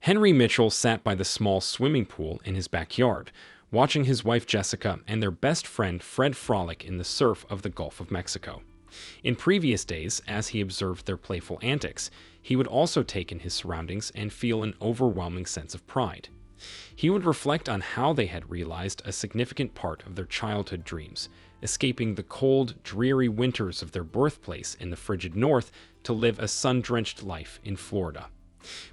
Henry Mitchell sat by the small swimming pool in his backyard, watching his wife Jessica and their best friend Fred frolic in the surf of the Gulf of Mexico. In previous days, as he observed their playful antics, he would also take in his surroundings and feel an overwhelming sense of pride. He would reflect on how they had realized a significant part of their childhood dreams, escaping the cold, dreary winters of their birthplace in the frigid north to live a sun-drenched life in Florida.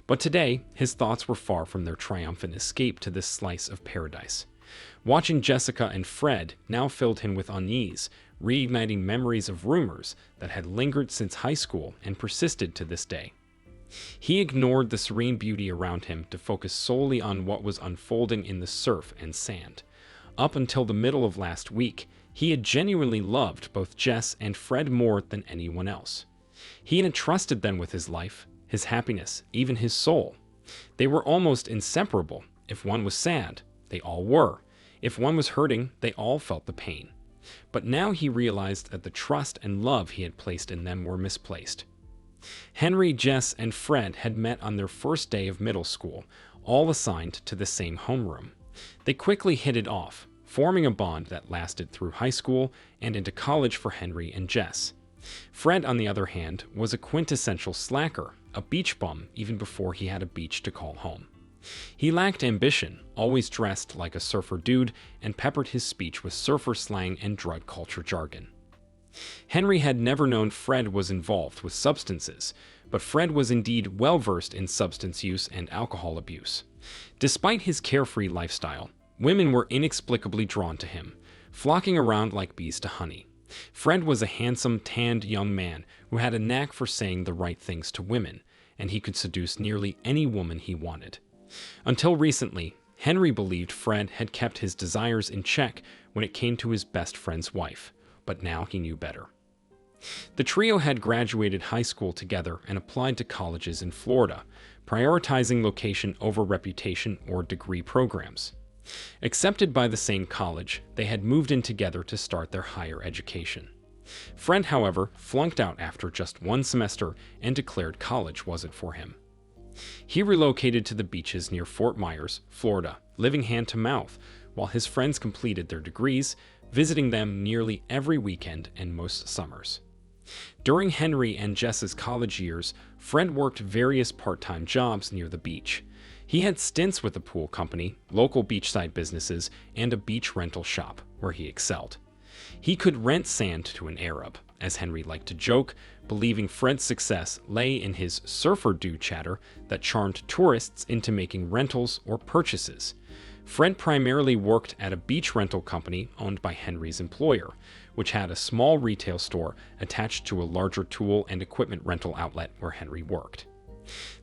But today, his thoughts were far from their triumphant escape to this slice of paradise. Watching Jessica and Fred now filled him with unease, reigniting memories of rumors that had lingered since high school and persisted to this day. He ignored the serene beauty around him to focus solely on what was unfolding in the surf and sand. Up until the middle of last week, he had genuinely loved both Jess and Fred more than anyone else. He had entrusted them with his life, his happiness, even his soul. They were almost inseparable. If one was sad, they all were. If one was hurting, they all felt the pain. But now he realized that the trust and love he had placed in them were misplaced. Henry, Jess, and Fred had met on their first day of middle school, all assigned to the same homeroom. They quickly hit it off, forming a bond that lasted through high school and into college for Henry and Jess. Fred, on the other hand, was a quintessential slacker, a beach bum even before he had a beach to call home. He lacked ambition, always dressed like a surfer dude, and peppered his speech with surfer slang and drug culture jargon. Henry had never known Fred was involved with substances, but Fred was indeed well-versed in substance use and alcohol abuse. Despite his carefree lifestyle, women were inexplicably drawn to him, flocking around like bees to honey. Fred was a handsome, tanned young man who had a knack for saying the right things to women, and he could seduce nearly any woman he wanted. Until recently, Henry believed Fred had kept his desires in check when it came to his best friend's wife, but now he knew better. The trio had graduated high school together and applied to colleges in Florida, prioritizing location over reputation or degree programs. Accepted by the same college, they had moved in together to start their higher education. Fred, however, flunked out after just one semester and declared college wasn't for him. He relocated to the beaches near Fort Myers, Florida, living hand to mouth, while his friends completed their degrees, visiting them nearly every weekend and most summers. During Henry and Jess's college years, Fred worked various part-time jobs near the beach. He had stints with a pool company, local beachside businesses, and a beach rental shop, where he excelled. He could rent sand to an Arab, as Henry liked to joke, believing Fred's success lay in his surfer dude chatter that charmed tourists into making rentals or purchases. Fred primarily worked at a beach rental company owned by Henry's employer, which had a small retail store attached to a larger tool and equipment rental outlet where Henry worked.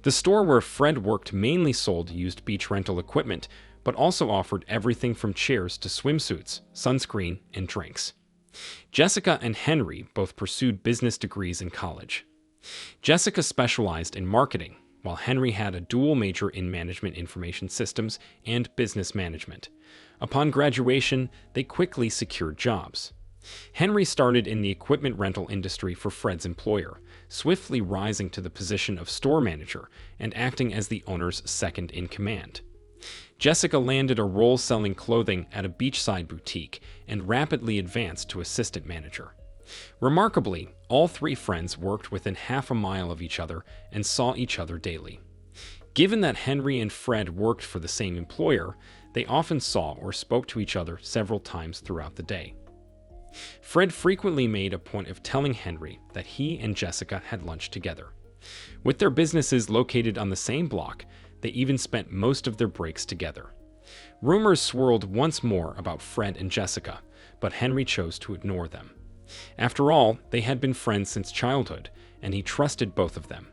The store where Fred worked mainly sold used beach rental equipment, but also offered everything from chairs to swimsuits, sunscreen, and drinks. Jessica and Henry both pursued business degrees in college. Jessica specialized in marketing, while Henry had a dual major in management information systems and business management. Upon graduation, they quickly secured jobs. Henry started in the equipment rental industry for Fred's employer, swiftly rising to the position of store manager and acting as the owner's second in command. Jessica landed a role selling clothing at a beachside boutique and rapidly advanced to assistant manager. Remarkably, all three friends worked within half a mile of each other and saw each other daily. Given that Henry and Fred worked for the same employer, they often saw or spoke to each other several times throughout the day. Fred frequently made a point of telling Henry that he and Jessica had lunch together. With their businesses located on the same block, they even spent most of their breaks together. Rumors swirled once more about Fred and Jessica, but Henry chose to ignore them. After all, they had been friends since childhood, and he trusted both of them.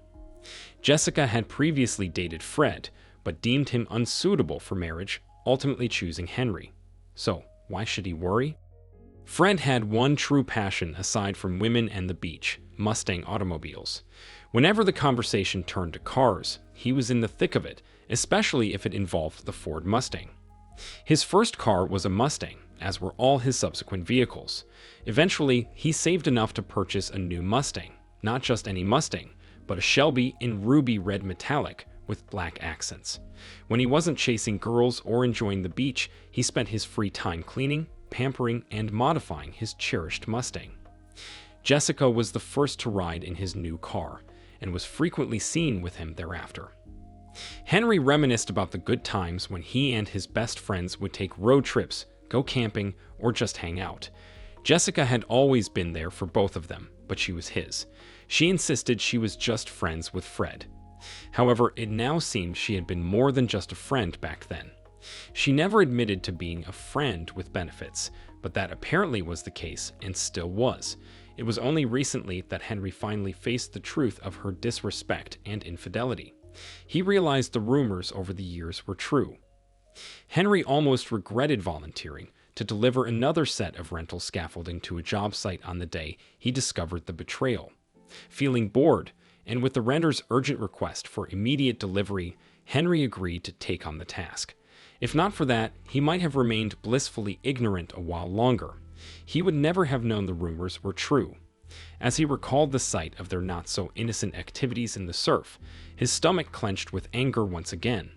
Jessica had previously dated Fred, but deemed him unsuitable for marriage, ultimately choosing Henry. So, why should he worry? Fred had one true passion aside from women and the beach: Mustang automobiles. Whenever the conversation turned to cars, he was in the thick of it, especially if it involved the Ford Mustang. His first car was a Mustang, as were all his subsequent vehicles. Eventually, he saved enough to purchase a new Mustang, not just any Mustang, but a Shelby in ruby red metallic, with black accents. When he wasn't chasing girls or enjoying the beach, he spent his free time cleaning, pampering, and modifying his cherished Mustang. Jessica was the first to ride in his new car, and was frequently seen with him thereafter. Henry reminisced about the good times when he and his best friends would take road trips, go camping, or just hang out. Jessica had always been there for both of them, but she was his. She insisted she was just friends with Fred. However, it now seemed she had been more than just a friend back then. She never admitted to being a friend with benefits, but that apparently was the case and still was. It was only recently that Henry finally faced the truth of her disrespect and infidelity. He realized the rumors over the years were true. Henry almost regretted volunteering to deliver another set of rental scaffolding to a job site on the day he discovered the betrayal. Feeling bored, and with the renter's urgent request for immediate delivery, Henry agreed to take on the task. If not for that, he might have remained blissfully ignorant a while longer. He would never have known the rumors were true. As he recalled the sight of their not-so-innocent activities in the surf, his stomach clenched with anger once again.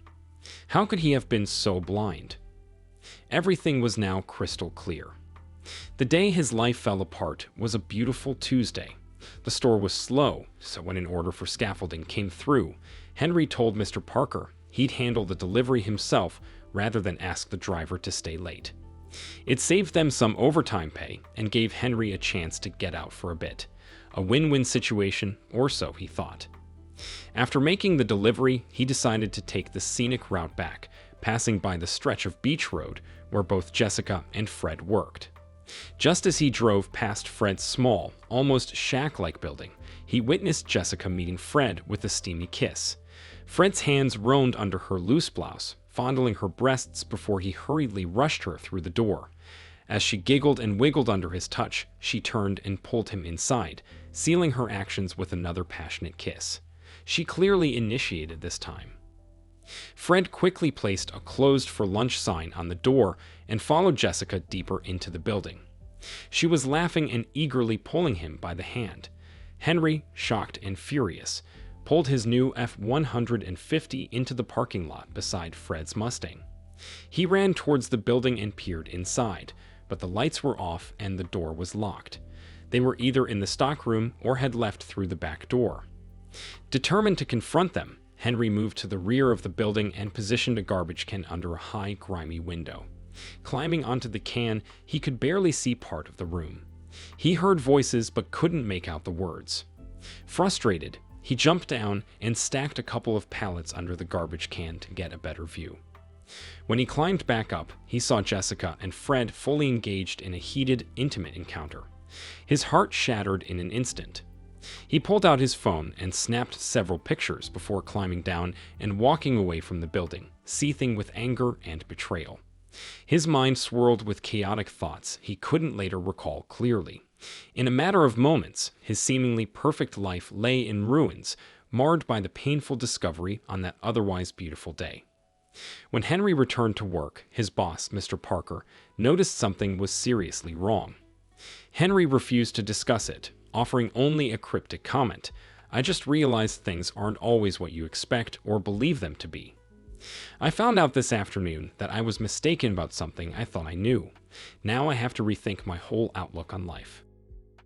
How could he have been so blind? Everything was now crystal clear. The day his life fell apart was a beautiful Tuesday. The store was slow, so when an order for scaffolding came through, Henry told Mr. Parker he'd handle the delivery himself rather than ask the driver to stay late. It saved them some overtime pay and gave Henry a chance to get out for a bit. A win-win situation, or so he thought. After making the delivery, he decided to take the scenic route back, passing by the stretch of beach road where both Jessica and Fred worked. Just as he drove past Fred's small, almost shack-like building, he witnessed Jessica meeting Fred with a steamy kiss. Fred's hands roamed under her loose blouse, fondling her breasts before he hurriedly rushed her through the door. As she giggled and wiggled under his touch, she turned and pulled him inside, sealing her actions with another passionate kiss. She clearly initiated this time. Fred quickly placed a closed for lunch sign on the door and followed Jessica deeper into the building. She was laughing and eagerly pulling him by the hand. Henry, shocked and furious, pulled his new F-150 into the parking lot beside Fred's Mustang. He ran towards the building and peered inside, but the lights were off and the door was locked. They were either in the stockroom or had left through the back door. Determined to confront them, Henry moved to the rear of the building and positioned a garbage can under a high, grimy window. Climbing onto the can, he could barely see part of the room. He heard voices but couldn't make out the words. Frustrated, he jumped down and stacked a couple of pallets under the garbage can to get a better view. When he climbed back up, he saw Jessica and Fred fully engaged in a heated, intimate encounter. His heart shattered in an instant. He pulled out his phone and snapped several pictures before climbing down and walking away from the building, seething with anger and betrayal. His mind swirled with chaotic thoughts he couldn't later recall clearly. In a matter of moments, his seemingly perfect life lay in ruins, marred by the painful discovery on that otherwise beautiful day. When Henry returned to work, his boss, Mr. Parker, noticed something was seriously wrong. Henry refused to discuss it, offering only a cryptic comment. "I just realized things aren't always what you expect or believe them to be. I found out this afternoon that I was mistaken about something I thought I knew. Now I have to rethink my whole outlook on life."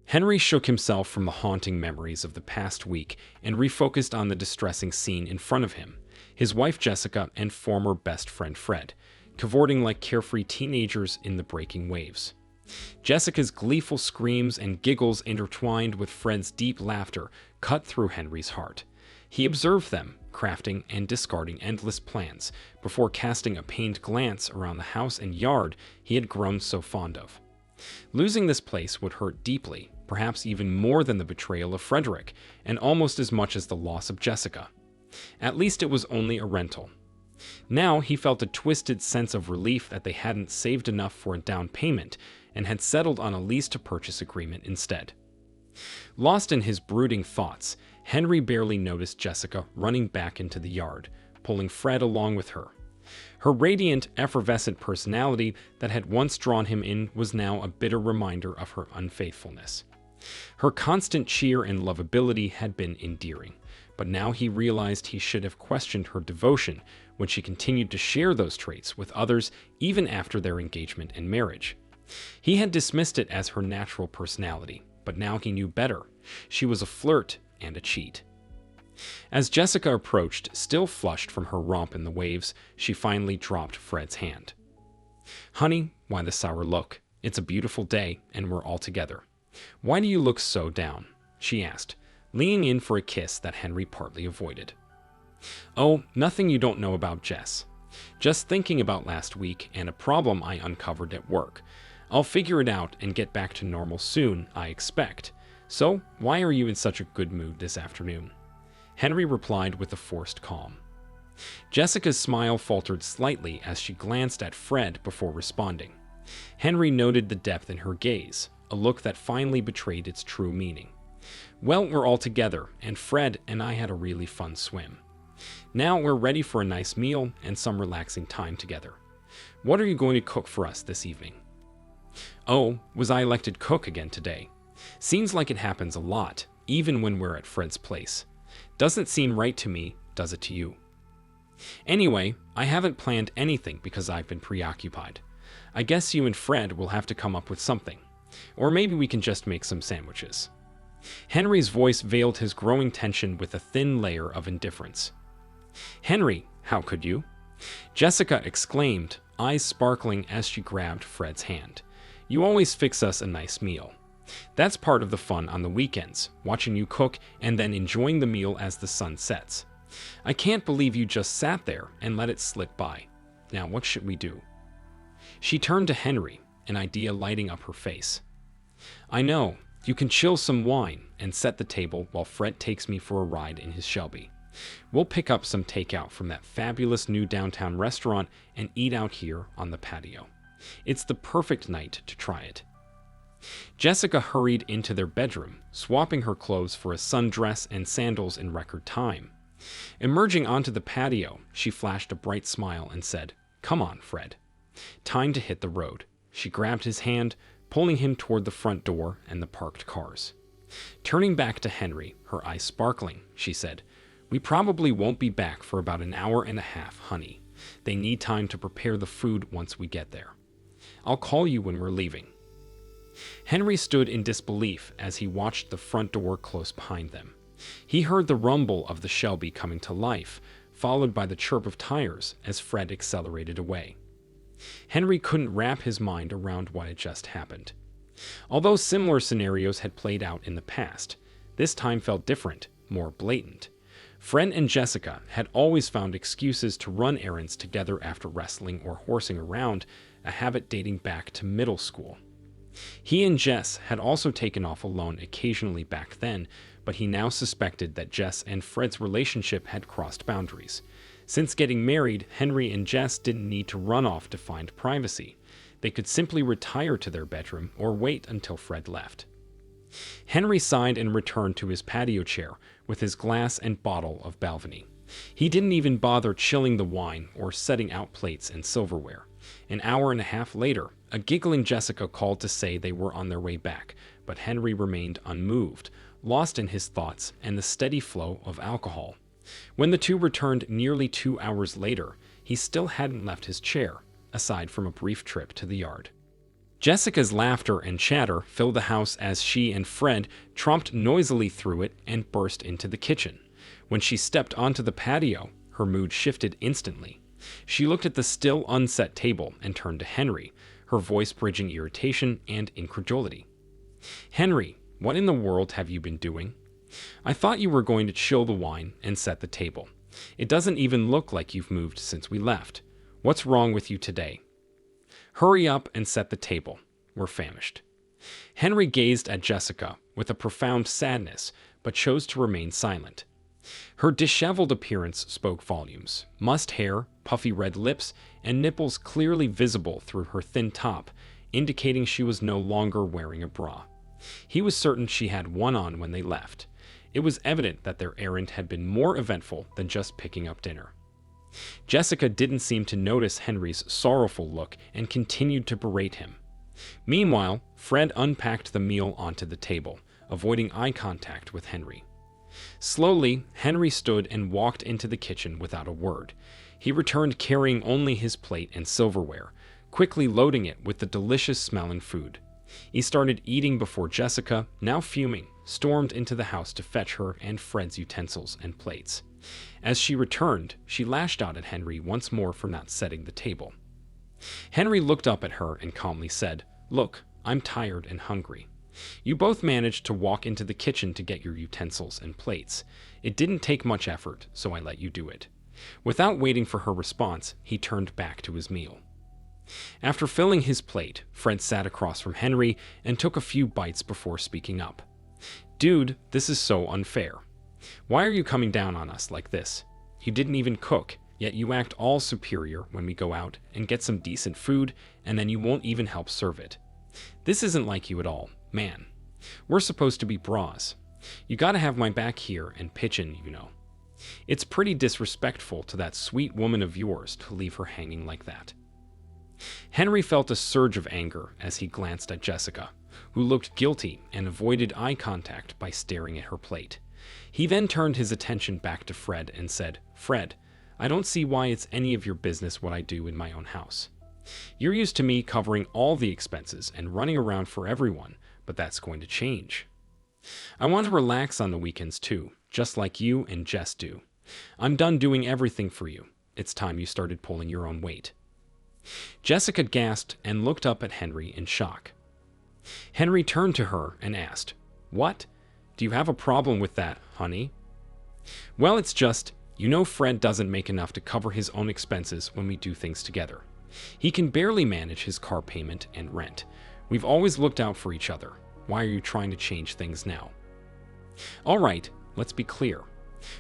Henry shook himself from the haunting memories of the past week and refocused on the distressing scene in front of him. His wife Jessica and former best friend Fred, cavorting like carefree teenagers in the breaking waves. Jessica's gleeful screams and giggles intertwined with Fred's deep laughter cut through Henry's heart. He observed them, crafting and discarding endless plans, before casting a pained glance around the house and yard he had grown so fond of. Losing this place would hurt deeply, perhaps even more than the betrayal of Frederick, and almost as much as the loss of Jessica. At least it was only a rental. Now he felt a twisted sense of relief that they hadn't saved enough for a down payment and had settled on a lease-to-purchase agreement instead. Lost in his brooding thoughts, Henry barely noticed Jessica running back into the yard, pulling Fred along with her. Her radiant, effervescent personality that had once drawn him in was now a bitter reminder of her unfaithfulness. Her constant cheer and lovability had been endearing, but now he realized he should have questioned her devotion when she continued to share those traits with others even after their engagement and marriage. He had dismissed it as her natural personality, but now he knew better. She was a flirt and a cheat. As Jessica approached, still flushed from her romp in the waves, she finally dropped Fred's hand. "Honey, why the sour look? It's a beautiful day, and we're all together. Why do you look so down?" she asked, leaning in for a kiss that Henry partly avoided. "Oh, nothing you don't know about Jess. Just thinking about last week and a problem I uncovered at work. I'll figure it out and get back to normal soon, I expect. So, why are you in such a good mood this afternoon?" Henry replied with a forced calm. Jessica's smile faltered slightly as she glanced at Fred before responding. Henry noted the depth in her gaze, a look that finally betrayed its true meaning. "Well, we're all together, and Fred and I had a really fun swim. Now we're ready for a nice meal and some relaxing time together. What are you going to cook for us this evening?" "Oh, was I elected cook again today? Seems like it happens a lot, even when we're at Fred's place. Doesn't seem right to me, does it to you? Anyway, I haven't planned anything because I've been preoccupied. I guess you and Fred will have to come up with something. Or maybe we can just make some sandwiches." Henry's voice veiled his growing tension with a thin layer of indifference. "Henry, how could you?" Jessica exclaimed, eyes sparkling as she grabbed Fred's hand. "You always fix us a nice meal. That's part of the fun on the weekends, watching you cook and then enjoying the meal as the sun sets. I can't believe you just sat there and let it slip by. Now what should we do?" She turned to Henry, an idea lighting up her face. "I know, you can chill some wine and set the table while Fred takes me for a ride in his Shelby. We'll pick up some takeout from that fabulous new downtown restaurant and eat out here on the patio. It's the perfect night to try it." Jessica hurried into their bedroom, swapping her clothes for a sundress and sandals in record time. Emerging onto the patio, she flashed a bright smile and said, "Come on, Fred. Time to hit the road." She grabbed his hand, pulling him toward the front door and the parked cars. Turning back to Henry, her eyes sparkling, she said, "We probably won't be back for about an hour and a half, honey. They need time to prepare the food once we get there. I'll call you when we're leaving." Henry stood in disbelief as he watched the front door close behind them. He heard the rumble of the Shelby coming to life, followed by the chirp of tires as Fred accelerated away. Henry couldn't wrap his mind around what had just happened. Although similar scenarios had played out in the past, this time felt different, more blatant. Fred and Jessica had always found excuses to run errands together after wrestling or horsing around, a habit dating back to middle school. He and Jess had also taken off alone occasionally back then, but he now suspected that Jess and Fred's relationship had crossed boundaries. Since getting married, Henry and Jess didn't need to run off to find privacy. They could simply retire to their bedroom or wait until Fred left. Henry sighed and returned to his patio chair with his glass and bottle of Balvenie. He didn't even bother chilling the wine or setting out plates and silverware. An hour and a half later, a giggling Jessica called to say they were on their way back, but Henry remained unmoved, lost in his thoughts and the steady flow of alcohol. When the two returned nearly 2 hours later, he still hadn't left his chair, aside from a brief trip to the yard. Jessica's laughter and chatter filled the house as she and Fred tromped noisily through it and burst into the kitchen. When she stepped onto the patio, her mood shifted instantly. She looked at the still unset table and turned to Henry, her voice bridging irritation and incredulity. "Henry, what in the world have you been doing? I thought you were going to chill the wine and set the table. It doesn't even look like you've moved since we left. What's wrong with you today? Hurry up and set the table. We're famished." Henry gazed at Jessica with a profound sadness, but chose to remain silent. Her disheveled appearance spoke volumes. Mussed hair, puffy red lips, and nipples clearly visible through her thin top, indicating she was no longer wearing a bra. He was certain she had one on when they left. It was evident that their errand had been more eventful than just picking up dinner. Jessica didn't seem to notice Henry's sorrowful look and continued to berate him. Meanwhile, Fred unpacked the meal onto the table, avoiding eye contact with Henry. Slowly, Henry stood and walked into the kitchen without a word. He returned carrying only his plate and silverware, quickly loading it with the delicious smelling food. He started eating before Jessica, now fuming, stormed into the house to fetch her and Fred's utensils and plates. As she returned, she lashed out at Henry once more for not setting the table. Henry looked up at her and calmly said, "Look, I'm tired and hungry. You both managed to walk into the kitchen to get your utensils and plates. It didn't take much effort, so I let you do it." Without waiting for her response, he turned back to his meal. After filling his plate, Fred sat across from Henry and took a few bites before speaking up. "Dude, this is so unfair. Why are you coming down on us like this? You didn't even cook, yet you act all superior when we go out and get some decent food, and then you won't even help serve it. This isn't like you at all, man. We're supposed to be bras. You gotta have my back here and pitch in, you know. It's pretty disrespectful to that sweet woman of yours to leave her hanging like that." Henry felt a surge of anger as he glanced at Jessica, who looked guilty and avoided eye contact by staring at her plate. He then turned his attention back to Fred and said, "Fred, I don't see why it's any of your business what I do in my own house. You're used to me covering all the expenses and running around for everyone, but that's going to change. I want to relax on the weekends too, just like you and Jess do. I'm done doing everything for you. It's time you started pulling your own weight." Jessica gasped and looked up at Henry in shock. Henry turned to her and asked, "What? Do you have a problem with that, honey?" "Well, it's just, you know Fred doesn't make enough to cover his own expenses when we do things together. He can barely manage his car payment and rent. We've always looked out for each other. Why are you trying to change things now?" "All right, let's be clear.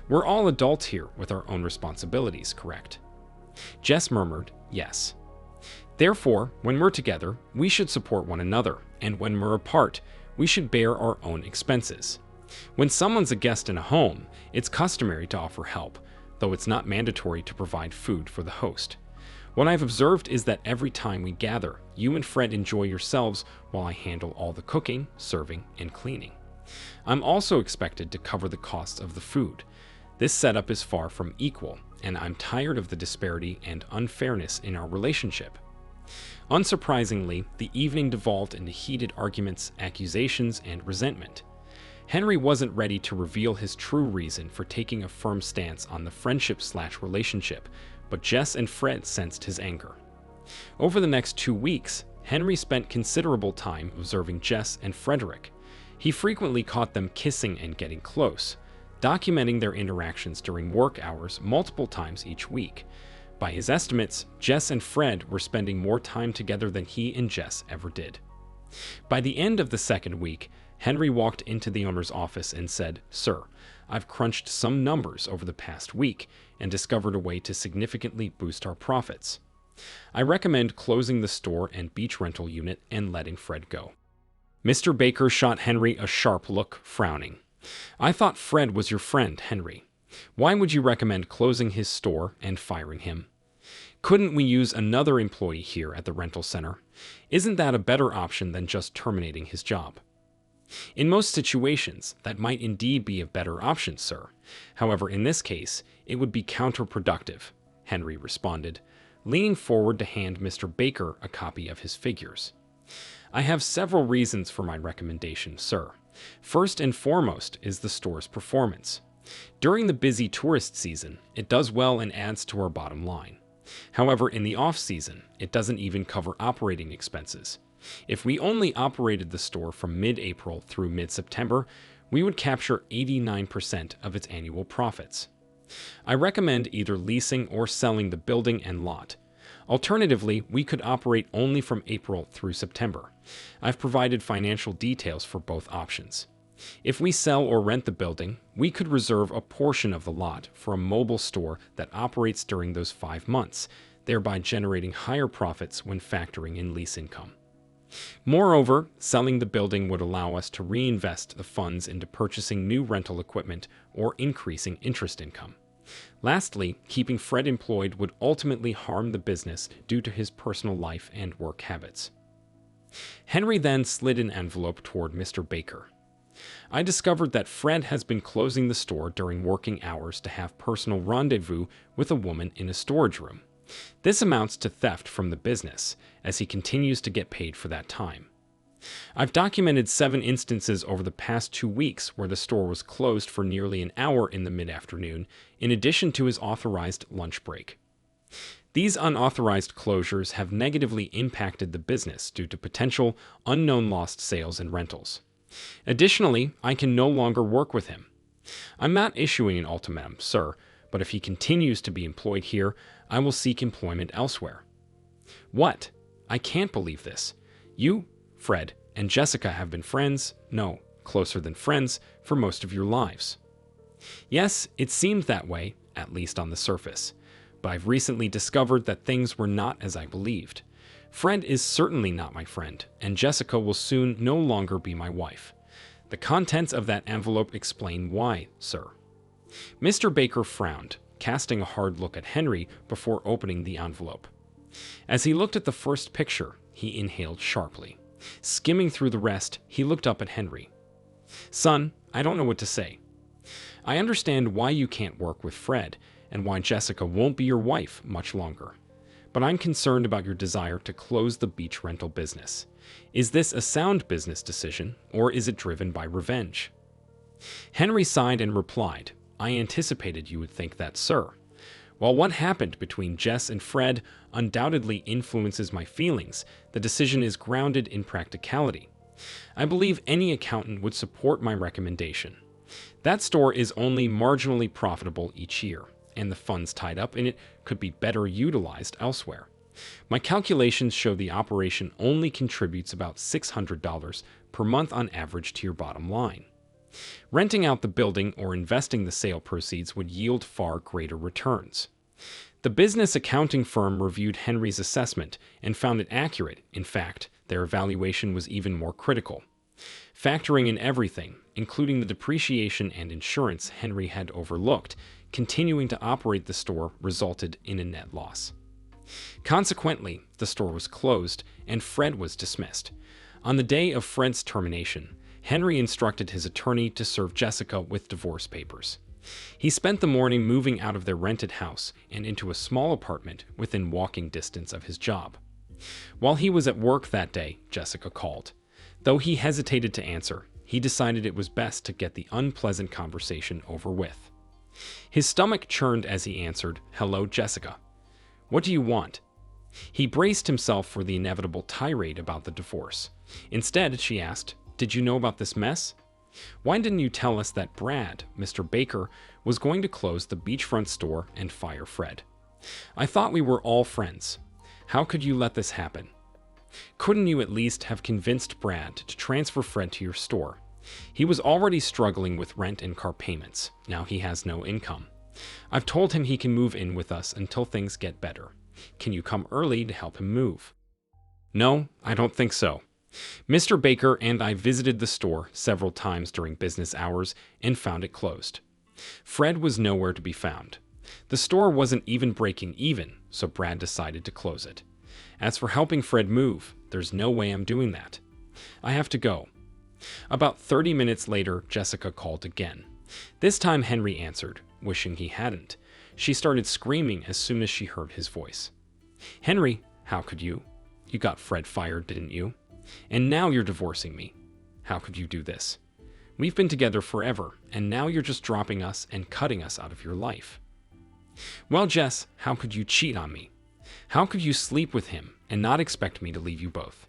We're all adults here with our own responsibilities, correct?" Jess murmured, "Yes. Therefore, when we're together, we should support one another, and when we're apart, we should bear our own expenses. When someone's a guest in a home, it's customary to offer help, though it's not mandatory to provide food for the host. What I've observed is that every time we gather, you and Fred enjoy yourselves while I handle all the cooking, serving, and cleaning. I'm also expected to cover the costs of the food. This setup is far from equal, and I'm tired of the disparity and unfairness in our relationship." Unsurprisingly, the evening devolved into heated arguments, accusations, and resentment. Henry wasn't ready to reveal his true reason for taking a firm stance on the friendship/relationship, but Jess and Fred sensed his anger. Over the next 2 weeks, Henry spent considerable time observing Jess and Frederick. He frequently caught them kissing and getting close, documenting their interactions during work hours multiple times each week. By his estimates, Jess and Fred were spending more time together than he and Jess ever did. By the end of the second week, Henry walked into the owner's office and said, "Sir, I've crunched some numbers over the past week and discovered a way to significantly boost our profits. I recommend closing the store and beach rental unit and letting Fred go." Mr. Baker shot Henry a sharp look, frowning. "I thought Fred was your friend, Henry. Why would you recommend closing his store and firing him? Couldn't we use another employee here at the rental center? Isn't that a better option than just terminating his job?" "In most situations, that might indeed be a better option, sir. However, in this case, it would be counterproductive," Henry responded, leaning forward to hand Mr. Baker a copy of his figures. "I have several reasons for my recommendation, sir. First and foremost is the store's performance. During the busy tourist season, it does well and adds to our bottom line. However, in the off-season, it doesn't even cover operating expenses. If we only operated the store from mid-April through mid-September, we would capture 89% of its annual profits. I recommend either leasing or selling the building and lot. Alternatively, we could operate only from April through September. I've provided financial details for both options. If we sell or rent the building, we could reserve a portion of the lot for a mobile store that operates during those 5 months, thereby generating higher profits when factoring in lease income. Moreover, selling the building would allow us to reinvest the funds into purchasing new rental equipment or increasing interest income. Lastly, keeping Fred employed would ultimately harm the business due to his personal life and work habits." Henry then slid an envelope toward Mr. Baker. I discovered that Fred has been closing the store during working hours to have personal rendezvous with a woman in a storage room. This amounts to theft from the business, as he continues to get paid for that time. I've documented 7 instances over the past 2 weeks where the store was closed for nearly an hour in the mid-afternoon, in addition to his authorized lunch break. These unauthorized closures have negatively impacted the business due to potential unknown lost sales and rentals. Additionally, I can no longer work with him. I'm not issuing an ultimatum, sir, but if he continues to be employed here, I will seek employment elsewhere. What? I can't believe this. You, Fred, and Jessica have been friends, no, closer than friends, for most of your lives. Yes, it seemed that way, at least on the surface, but I've recently discovered that things were not as I believed. Fred is certainly not my friend, and Jessica will soon no longer be my wife. The contents of that envelope explain why, sir. Mr. Baker frowned, casting a hard look at Henry before opening the envelope. As he looked at the first picture, he inhaled sharply. Skimming through the rest, he looked up at Henry. Son, I don't know what to say. I understand why you can't work with Fred, and why Jessica won't be your wife much longer. But I'm concerned about your desire to close the beach rental business. Is this a sound business decision, or is it driven by revenge? Henry sighed and replied, I anticipated you would think that, sir. While what happened between Jess and Fred undoubtedly influences my feelings, the decision is grounded in practicality. I believe any accountant would support my recommendation. That store is only marginally profitable each year, and the funds tied up in it could be better utilized elsewhere. My calculations show the operation only contributes about $600 per month on average to your bottom line. Renting out the building or investing the sale proceeds would yield far greater returns. The business accounting firm reviewed Henry's assessment and found it accurate. In fact, their evaluation was even more critical. Factoring in everything, including the depreciation and insurance Henry had overlooked, continuing to operate the store resulted in a net loss. Consequently, the store was closed and Fred was dismissed. On the day of Fred's termination, Henry instructed his attorney to serve Jessica with divorce papers. He spent the morning moving out of their rented house and into a small apartment within walking distance of his job. While he was at work that day, Jessica called. Though he hesitated to answer, he decided it was best to get the unpleasant conversation over with. His stomach churned as he answered, Hello, Jessica. What do you want? He braced himself for the inevitable tirade about the divorce. Instead, she asked, Did you know about this mess? Why didn't you tell us that Brad, Mr. Baker, was going to close the beachfront store and fire Fred? I thought we were all friends. How could you let this happen? Couldn't you at least have convinced Brad to transfer Fred to your store? He was already struggling with rent and car payments. Now he has no income. I've told him he can move in with us until things get better. Can you come early to help him move? No, I don't think so. Mr. Baker and I visited the store several times during business hours and found it closed. Fred was nowhere to be found. The store wasn't even breaking even, so Brad decided to close it. As for helping Fred move, there's no way I'm doing that. I have to go. About 30 minutes later, Jessica called again. This time Henry answered, wishing he hadn't. She started screaming as soon as she heard his voice. Henry, how could you? You got Fred fired, didn't you? And now you're divorcing me. How could you do this? We've been together forever, and now you're just dropping us and cutting us out of your life. Well, Jess, how could you cheat on me? How could you sleep with him and not expect me to leave you both?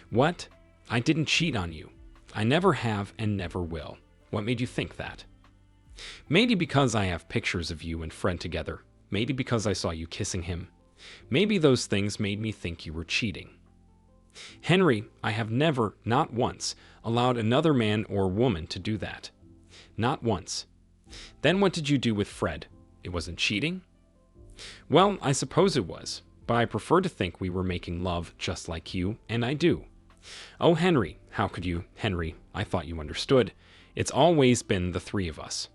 What? I didn't cheat on you. I never have and never will. What made you think that? Maybe because I have pictures of you and Fred together. Maybe because I saw you kissing him. Maybe those things made me think you were cheating. Henry, I have never, not once, allowed another man or woman to do that. Not once. Then what did you do with Fred? It wasn't cheating? Well, I suppose it was, but I prefer to think we were making love just like you, and I do. Oh, Henry, how could you? Henry, I thought you understood. It's always been the three of us.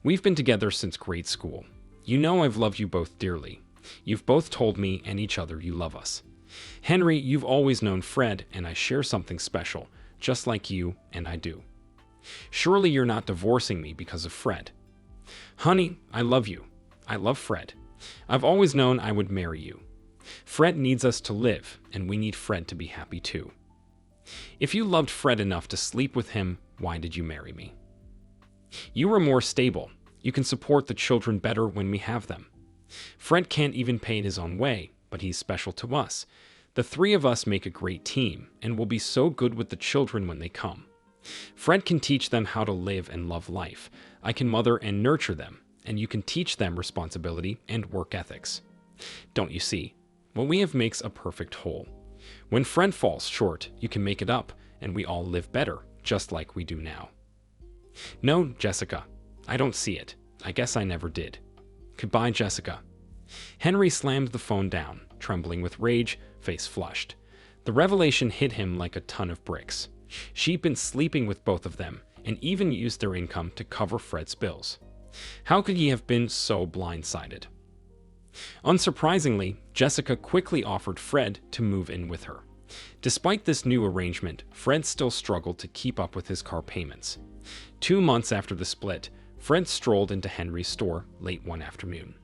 We've been together since grade school. You know I've loved you both dearly. You've both told me and each other you love us. Henry, you've always known Fred, and I share something special, just like you and I do. Surely you're not divorcing me because of Fred. Honey, I love you. I love Fred. I've always known I would marry you. Fred needs us to live, and we need Fred to be happy too. If you loved Fred enough to sleep with him, why did you marry me? You are more stable. You can support the children better when we have them. Fred can't even pay it his own way, but he's special to us. The three of us make a great team, and will be so good with the children when they come. Fred can teach them how to live and love life. I can mother and nurture them, and you can teach them responsibility and work ethics. Don't you see? What we have makes a perfect whole. When Fred falls short, you can make it up, and we all live better, just like we do now. No, Jessica, I don't see it. I guess I never did. Goodbye, Jessica. Henry slammed the phone down, trembling with rage, face flushed. The revelation hit him like a ton of bricks. She'd been sleeping with both of them, and even used their income to cover Fred's bills. How could he have been so blindsided? Unsurprisingly, Jessica quickly offered Fred to move in with her. Despite this new arrangement, Fred still struggled to keep up with his car payments. 2 months after the split, Fred strolled into Henry's store late one afternoon.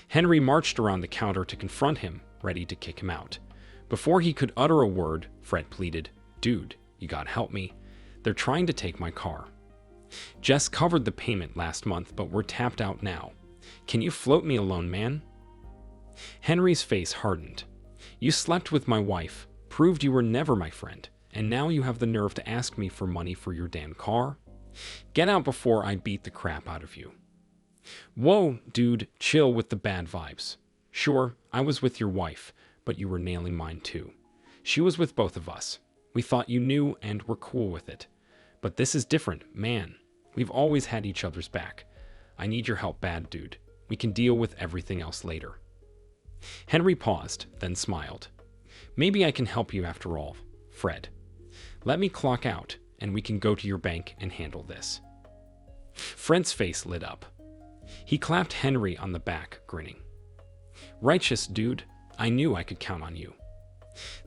Henry marched around the counter to confront him, ready to kick him out. Before he could utter a word, Fred pleaded, "Dude, you gotta help me. They're trying to take my car. Jess covered the payment last month, but we're tapped out now. Can you float me a loan, man?" Henry's face hardened. "You slept with my wife, proved you were never my friend, and now you have the nerve to ask me for money for your damn car? Get out before I beat the crap out of you." "Whoa, dude, chill with the bad vibes. Sure, I was with your wife, but you were nailing mine too. She was with both of us. We thought you knew and were cool with it. But this is different, man. We've always had each other's back. I need your help bad, dude. We can deal with everything else later." Henry paused, then smiled. "Maybe I can help you after all, Fred. Let me clock out, and we can go to your bank and handle this." Fred's face lit up. He clapped Henry on the back, grinning. "Righteous, dude. I knew I could count on you."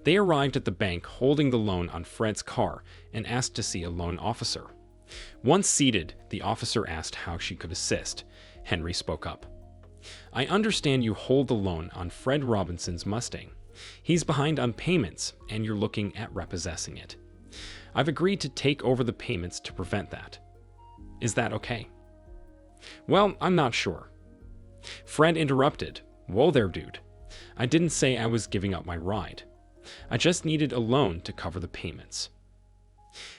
They arrived at the bank holding the loan on Fred's car and asked to see a loan officer. Once seated, the officer asked how she could assist. Henry spoke up. "I understand you hold the loan on Fred Robinson's Mustang. He's behind on payments, and you're looking at repossessing it. I've agreed to take over the payments to prevent that. Is that okay?" "Well, I'm not sure." Fred interrupted. "Whoa there, dude. I didn't say I was giving up my ride. I just needed a loan to cover the payments."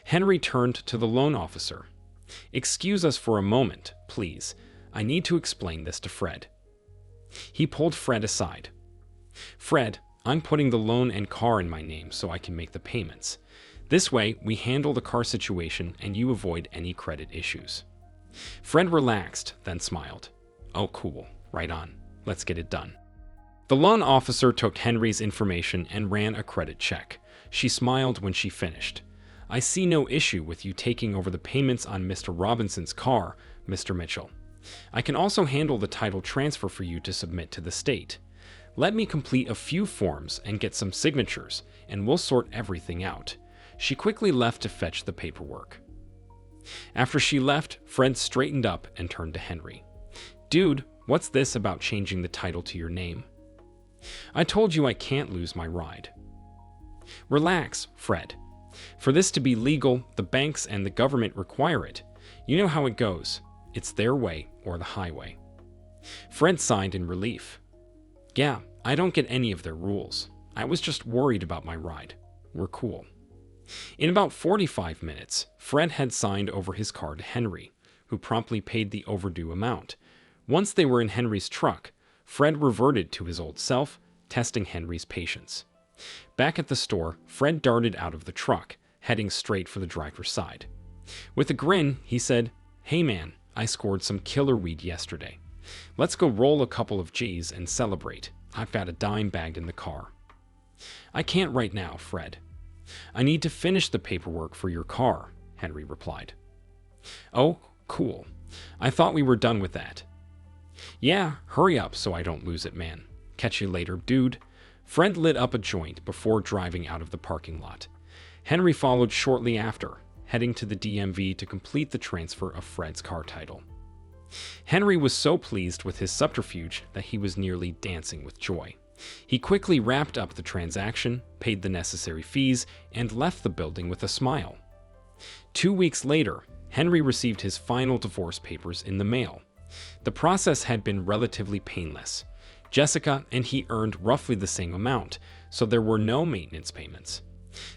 Henry turned to the loan officer. "Excuse us for a moment, please. I need to explain this to Fred." He pulled Fred aside. "Fred, I'm putting the loan and car in my name so I can make the payments. This way, we handle the car situation and you avoid any credit issues." Fred relaxed, then smiled. "Oh, cool. Right on. Let's get it done." The loan officer took Henry's information and ran a credit check. She smiled when she finished. "I see no issue with you taking over the payments on Mr. Robinson's car, Mr. Mitchell. I can also handle the title transfer for you to submit to the state. Let me complete a few forms and get some signatures, and we'll sort everything out." She quickly left to fetch the paperwork. After she left, Fred straightened up and turned to Henry. "Dude, what's this about changing the title to your name? I told you I can't lose my ride." "Relax, Fred. For this to be legal, the banks and the government require it. You know how it goes. It's their way or the highway." Fred sighed in relief. "Yeah, I don't get any of their rules. I was just worried about my ride. We're cool." In about 45 minutes, Fred had signed over his car to Henry, who promptly paid the overdue amount. Once they were in Henry's truck, Fred reverted to his old self, testing Henry's patience. Back at the store, Fred darted out of the truck, heading straight for the driver's side. With a grin, he said, "Hey man, I scored some killer weed yesterday. Let's go roll a couple of G's and celebrate. I've got a dime bagged in the car." "I can't right now, Fred. I need to finish the paperwork for your car," Henry replied. "Oh, cool. I thought we were done with that." "Yeah, hurry up so I don't lose it, man. Catch you later, dude." Fred lit up a joint before driving out of the parking lot. Henry followed shortly after, heading to the DMV to complete the transfer of Fred's car title. Henry was so pleased with his subterfuge that he was nearly dancing with joy. He quickly wrapped up the transaction, paid the necessary fees, and left the building with a smile. 2 weeks later, Henry received his final divorce papers in the mail. The process had been relatively painless. Jessica and he earned roughly the same amount, so there were no maintenance payments.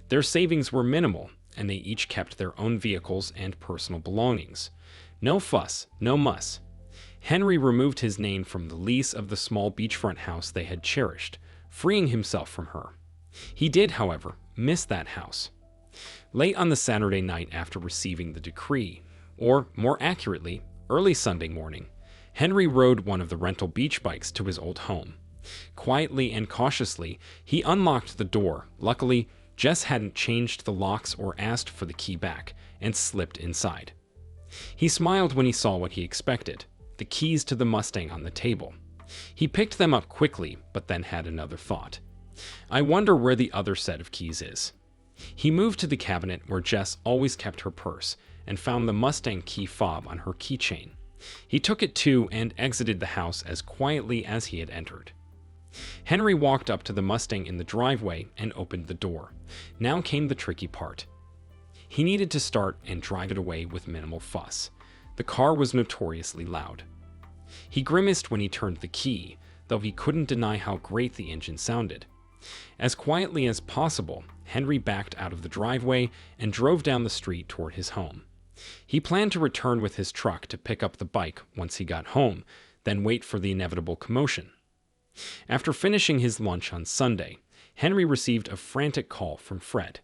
Their savings were minimal, and they each kept their own vehicles and personal belongings. No fuss, no muss. Henry removed his name from the lease of the small beachfront house they had cherished, freeing himself from her. He did, however, miss that house. Late on the Saturday night after receiving the decree, or more accurately, early Sunday morning, Henry rode one of the rental beach bikes to his old home. Quietly and cautiously, he unlocked the door. Luckily, Jess hadn't changed the locks or asked for the key back, and slipped inside. He smiled when he saw what he expected, the keys to the Mustang on the table. He picked them up quickly, but then had another thought. I wonder where the other set of keys is. He moved to the cabinet where Jess always kept her purse, and found the Mustang key fob on her keychain. He took it too and exited the house as quietly as he had entered. Henry walked up to the Mustang in the driveway and opened the door. Now came the tricky part. He needed to start and drive it away with minimal fuss. The car was notoriously loud. He grimaced when he turned the key, though he couldn't deny how great the engine sounded. As quietly as possible, Henry backed out of the driveway and drove down the street toward his home. He planned to return with his truck to pick up the bike once he got home, then wait for the inevitable commotion. After finishing his lunch on Sunday, Henry received a frantic call from Fred.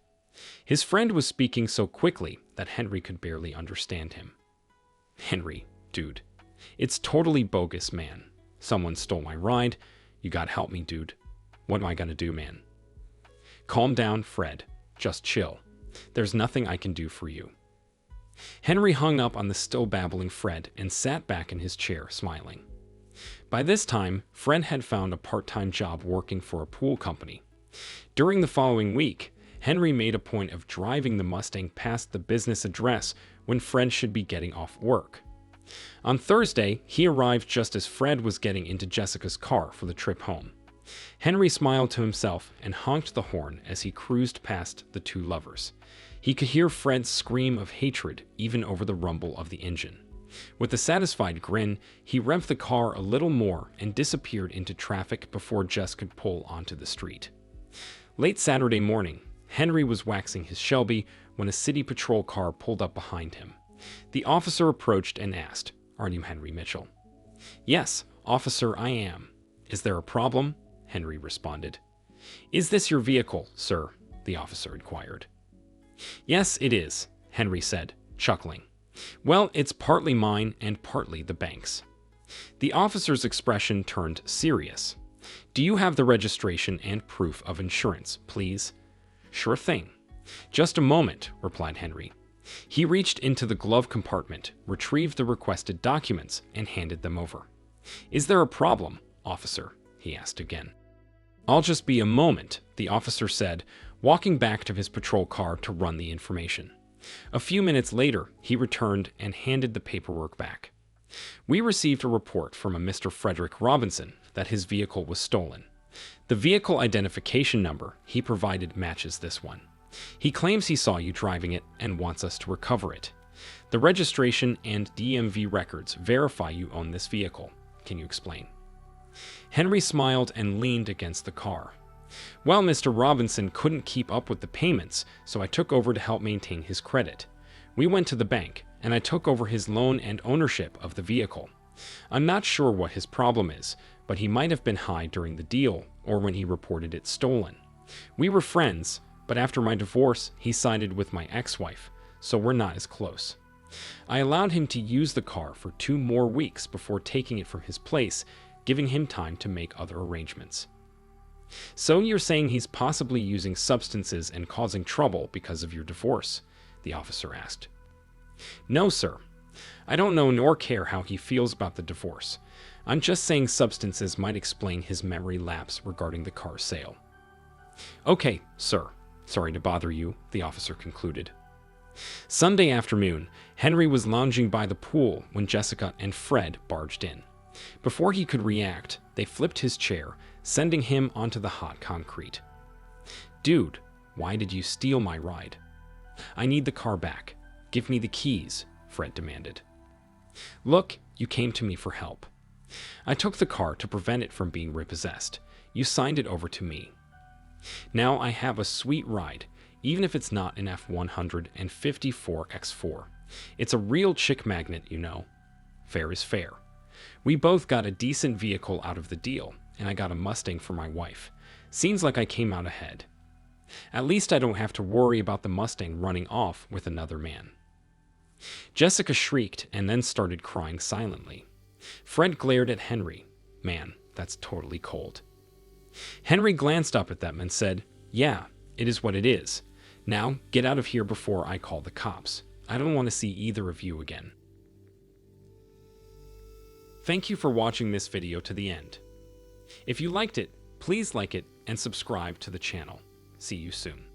His friend was speaking so quickly that Henry could barely understand him. Henry, dude, it's totally bogus, man. Someone stole my ride. You gotta help me, dude. What am I gonna do, man? Calm down, Fred. Just chill. There's nothing I can do for you. Henry hung up on the still babbling Fred and sat back in his chair, smiling. By this time, Fred had found a part-time job working for a pool company. During the following week, Henry made a point of driving the Mustang past the business address when Fred should be getting off work. On Thursday, he arrived just as Fred was getting into Jessica's car for the trip home. Henry smiled to himself and honked the horn as he cruised past the two lovers. He could hear Fred's scream of hatred even over the rumble of the engine. With a satisfied grin, he revved the car a little more and disappeared into traffic before Jess could pull onto the street. Late Saturday morning, Henry was waxing his Shelby when a city patrol car pulled up behind him. The officer approached and asked, "Aren't you Henry Mitchell?" "Yes, officer, I am." "Is there a problem?" Henry responded. "Is this your vehicle, sir?" the officer inquired. "Yes, it is," Henry said, chuckling. "Well, it's partly mine and partly the bank's." The officer's expression turned serious. "Do you have the registration and proof of insurance, please?" "Sure thing." "Just a moment," replied Henry. He reached into the glove compartment, retrieved the requested documents, and handed them over. "Is there a problem, officer?" he asked again. "I'll just be a moment," the officer said, walking back to his patrol car to run the information. A few minutes later, he returned and handed the paperwork back. "We received a report from a Mr. Frederick Robinson that his vehicle was stolen. The vehicle identification number he provided matches this one. He claims he saw you driving it and wants us to recover it. The registration and DMV records verify you own this vehicle. Can you explain?" Henry smiled and leaned against the car. "Well, Mr. Robinson couldn't keep up with the payments, so I took over to help maintain his credit. We went to the bank, and I took over his loan and ownership of the vehicle. I'm not sure what his problem is, but he might have been high during the deal or when he reported it stolen. We were friends, but after my divorce, he sided with my ex-wife, so we're not as close. I allowed him to use the car for 2 more weeks before taking it from his place, giving him time to make other arrangements." "So you're saying he's possibly using substances and causing trouble because of your divorce?" the officer asked. "No, sir. I don't know nor care how he feels about the divorce. I'm just saying substances might explain his memory lapse regarding the car sale." "Okay, sir. Sorry to bother you," the officer concluded. Sunday afternoon, Henry was lounging by the pool when Jessica and Fred barged in. Before he could react, they flipped his chair, sending him onto the hot concrete. "Dude, why did you steal my ride?" "I need the car back. Give me the keys," Fred demanded. "Look, you came to me for help. I took the car to prevent it from being repossessed. You signed it over to me. Now I have a sweet ride, even if it's not an F-154X4. It's a real chick magnet, you know. Fair is fair. We both got a decent vehicle out of the deal, and I got a Mustang for my wife. Seems like I came out ahead. At least I don't have to worry about the Mustang running off with another man." Jessica shrieked and then started crying silently. Fred glared at Henry. "Man, that's totally cold." Henry glanced up at them and said, "Yeah, it is what it is. Now get out of here before I call the cops. I don't want to see either of you again." Thank you for watching this video to the end. If you liked it, please like it and subscribe to the channel. See you soon.